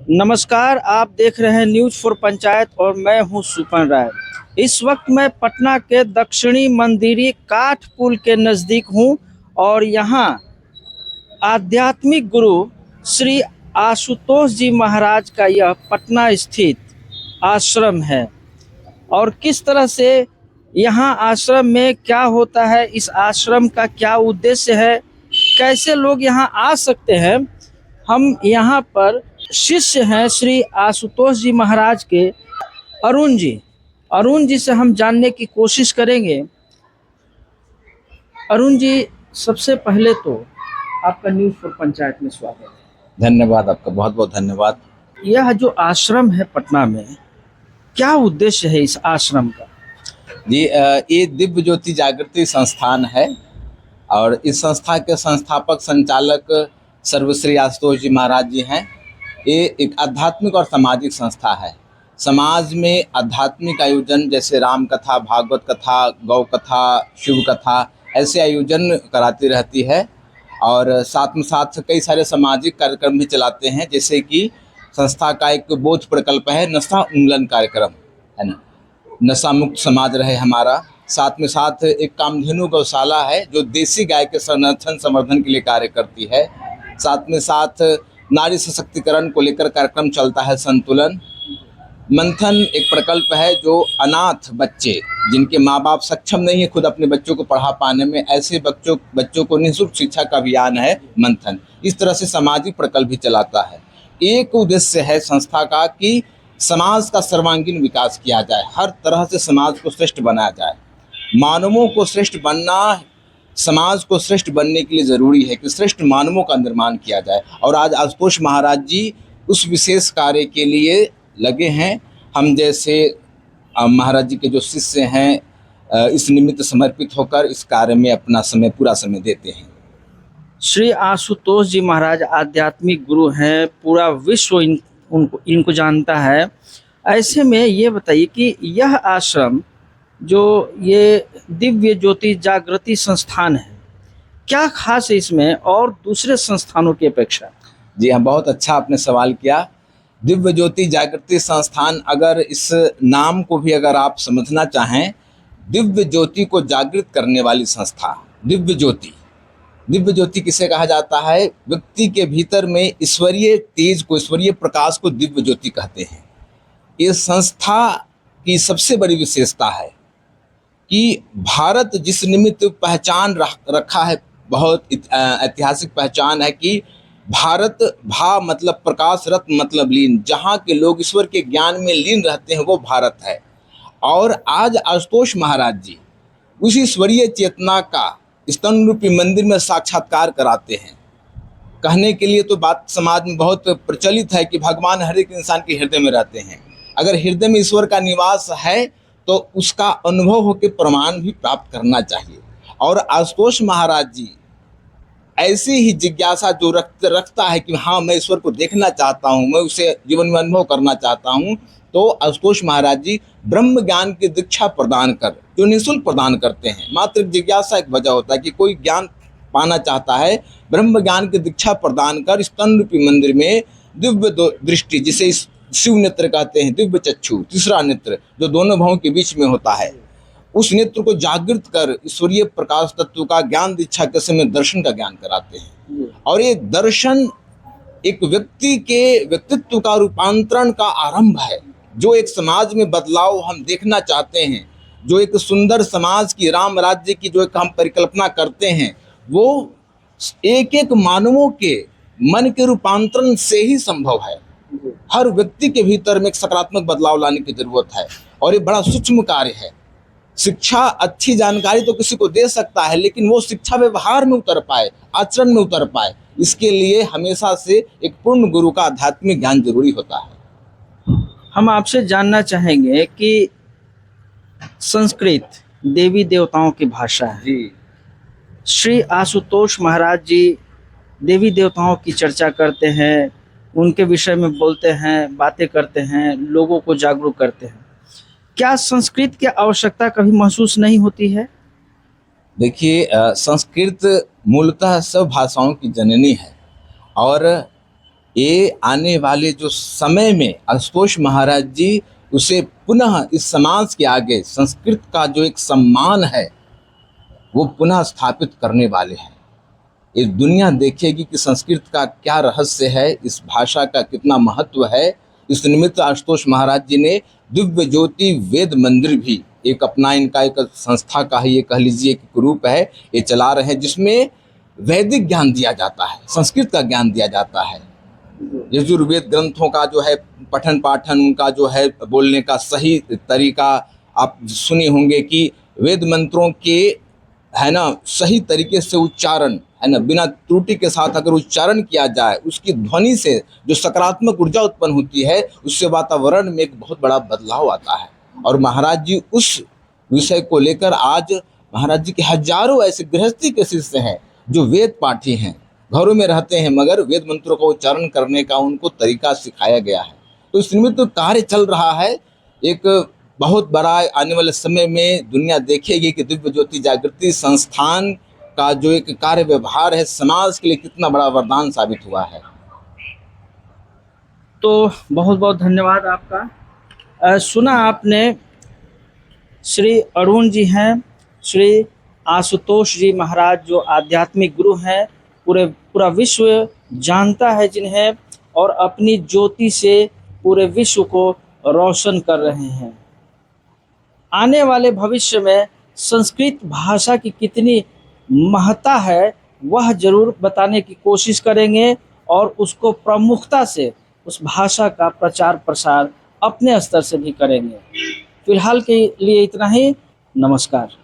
नमस्कार, आप देख रहे हैं न्यूज़ फॉर पंचायत और मैं हूं सुपन राय। इस वक्त मैं पटना के दक्षिणी मंदिरी काठ पुल के नज़दीक हूं और यहां आध्यात्मिक गुरु श्री आशुतोष जी महाराज का यह पटना स्थित आश्रम है। और किस तरह से यहाँ आश्रम में क्या होता है, इस आश्रम का क्या उद्देश्य है, कैसे लोग यहाँ आ सकते हैं। हम यहाँ पर शिष्य हैं श्री आशुतोष जी महाराज के अरुण जी से हम जानने की कोशिश करेंगे। अरुण जी, सबसे पहले तो आपका न्यूज़ फॉर पंचायत में स्वागत है। धन्यवाद, आपका बहुत बहुत धन्यवाद। यह जो आश्रम है पटना में, क्या उद्देश्य है इस आश्रम का? जी, ये दिव्य ज्योति जागृति संस्थान है और इस संस्था के संस्थापक संचालक सर्वश्री आशुतोष जी महाराज जी हैं। ये एक आध्यात्मिक और सामाजिक संस्था है। समाज में आध्यात्मिक आयोजन जैसे राम कथा, भागवत कथा, गौ कथा, शिव कथा ऐसे आयोजन कराती रहती है और साथ में साथ कई सारे सामाजिक कार्यक्रम भी चलाते हैं। जैसे कि संस्था का एक बोध प्रकल्प है, नशा उन्मूलन कार्यक्रम है ना, नशा मुक्त समाज रहे हमारा। साथ में साथ एक कामधेनु गौशाला है जो देसी गाय के संरक्षण संवर्धन के लिए कार्य करती है। साथ में साथ नारी सशक्तिकरण को लेकर कार्यक्रम चलता है, संतुलन मंथन एक प्रकल्प है जो अनाथ बच्चे जिनके माँ बाप सक्षम नहीं है खुद अपने बच्चों को पढ़ा पाने में, ऐसे बच्चों को निःशुल्क शिक्षा का अभियान है मंथन। इस तरह से सामाजिक प्रकल्प भी चलाता है। एक उद्देश्य है संस्था का कि समाज का सर्वांगीण विकास किया जाए, हर तरह से समाज को श्रेष्ठ बनाया जाए। मानवों को श्रेष्ठ बनना, समाज को श्रेष्ठ बनने के लिए ज़रूरी है कि श्रेष्ठ मानवों का निर्माण किया जाए और आज आशुतोष महाराज जी उस विशेष कार्य के लिए लगे हैं। हम जैसे महाराज जी के जो शिष्य हैं इस निमित्त समर्पित होकर इस कार्य में अपना पूरा समय देते हैं। श्री आशुतोष जी महाराज आध्यात्मिक गुरु हैं, पूरा विश्व इनको जानता है। ऐसे में ये बताइए कि यह आश्रम जो ये दिव्य ज्योति जागृति संस्थान है, क्या खास है इसमें और दूसरे संस्थानों की अपेक्षा? जी हाँ, बहुत अच्छा आपने सवाल किया। दिव्य ज्योति जागृति संस्थान, अगर इस नाम को भी अगर आप समझना चाहें, दिव्य ज्योति को जागृत करने वाली संस्था दिव्य ज्योति। दिव्य ज्योति किसे कहा जाता है? व्यक्ति के भीतर में ईश्वरीय तेज को, ईश्वरीय प्रकाश को दिव्य ज्योति कहते हैं। इस संस्था की सबसे बड़ी विशेषता है कि भारत जिस निमित्त पहचान रखा है, बहुत ऐतिहासिक पहचान है कि भारत भा मतलब प्रकाश, रत मतलब लीन, जहाँ के लोग ईश्वर के ज्ञान में लीन रहते हैं वो भारत है। और आज आशुतोष महाराज जी उस ईश्वरीय चेतना का स्तन रूपी मंदिर में साक्षात्कार कराते हैं। कहने के लिए तो बात समाज में बहुत प्रचलित है कि भगवान हर एक इंसान के हृदय में रहते हैं। अगर हृदय में ईश्वर का निवास है तो उसका अनुभव होकर प्रमाण भी प्राप्त करना चाहिए। और आशुतोष महाराज जी ऐसी ही जिज्ञासा जो रखता है कि हाँ, मैं ईश्वर को देखना चाहता हूँ, मैं उसे जीवन में अनुभव करना चाहता हूँ, तो आशुतोष महाराज जी ब्रह्म ज्ञान की दीक्षा प्रदान कर जो निःशुल्क प्रदान करते हैं। मात्र जिज्ञासा एक वजह होता है कि कोई ज्ञान पाना चाहता है, ब्रह्म ज्ञान की दीक्षा प्रदान कर स्तन रूपी मंदिर में दिव्य दृष्टि, जिसे शिव नेत्र कहते हैं, दिव्य चक्षु, तीसरा नेत्र जो दोनों भावों के बीच में होता है, उस नेत्र को जागृत कर ईश्वरीय प्रकाश तत्व का ज्ञान दीक्षा के समय दर्शन का ज्ञान कराते हैं। और ये दर्शन एक व्यक्ति के व्यक्तित्व का रूपांतरण का आरंभ है। जो एक समाज में बदलाव हम देखना चाहते हैं, जो एक सुंदर समाज की, राम राज्य की जो एक हम परिकल्पना करते हैं, वो एक एक मानवों के मन के रूपांतरण से ही संभव है। हर व्यक्ति के भीतर में एक सकारात्मक बदलाव लाने की जरूरत है और ये बड़ा सूक्ष्म कार्य है। शिक्षा, अच्छी जानकारी तो किसी को दे सकता है, लेकिन वो शिक्षा व्यवहार में उतर पाए, आचरण में उतर पाए, इसके लिए हमेशा से एक पूर्ण गुरु का आध्यात्मिक ज्ञान जरूरी होता है। हम आपसे जानना चाहेंगे कि संस्कृत देवी देवताओं की भाषा है जी। श्री आशुतोष महाराज जी देवी देवताओं की चर्चा करते हैं, उनके विषय में बोलते हैं, बातें करते हैं, लोगों को जागरूक करते हैं। क्या संस्कृत की आवश्यकता कभी महसूस नहीं होती है? देखिए, संस्कृत मूलतः सब भाषाओं की जननी है और ये आने वाले जो समय में आशुतोष महाराज जी उसे पुनः इस समाज के आगे संस्कृत का जो एक सम्मान है वो पुनः स्थापित करने वाले हैं। ये दुनिया देखेगी कि संस्कृत का क्या रहस्य है, इस भाषा का कितना महत्व है। इस निमित्त आशुतोष महाराज जी ने दिव्य ज्योति वेद मंदिर भी एक अपना, इनका एक संस्था का ही ये कह लीजिए कि ग्रुप है, ये चला रहे हैं, जिसमें वैदिक ज्ञान दिया जाता है, संस्कृत का ज्ञान दिया जाता है। यजुर्वेद ग्रंथों का जो है पठन पाठन, उनका जो है बोलने का सही तरीका, आप सुने होंगे कि वेद मंत्रों के है ना सही तरीके से उच्चारण है ना, बिना त्रुटि के साथ अगर उच्चारण किया जाए, उसकी ध्वनि से जो सकारात्मक ऊर्जा उत्पन्न होती है, उससे वातावरण में एक बहुत बड़ा बदलाव आता है। और महाराज जी उस विषय को लेकर आज महाराज जी के हजारों ऐसे गृहस्थी के शिष्य हैं जो वेद पाठी हैं, घरों में रहते हैं, मगर वेद मंत्रों का उच्चारण करने का उनको तरीका सिखाया गया है। तो इस निमित्त कार्य चल रहा है। एक बहुत बड़ा आने वाले समय में दुनिया देखेगी कि दिव्य ज्योति जागृति संस्थान का जो एक कार्य व्यवहार है समाज के लिए कितना बड़ा वरदान साबित हुआ है। तो बहुत बहुत धन्यवाद आपका। सुना आपने, श्री अरुण जी हैं, श्री आशुतोष जी महाराज जो आध्यात्मिक गुरु हैं, पूरा विश्व जानता है जिन्हें, और अपनी ज्योति से पूरे विश्व को रोशन कर रहे हैं। आने वाले भविष्य में संस्कृत भाषा की कितनी महत्ता है वह जरूर बताने की कोशिश करेंगे, और उसको प्रमुखता से उस भाषा का प्रचार प्रसार अपने स्तर से भी करेंगे। फिलहाल के लिए इतना ही। नमस्कार।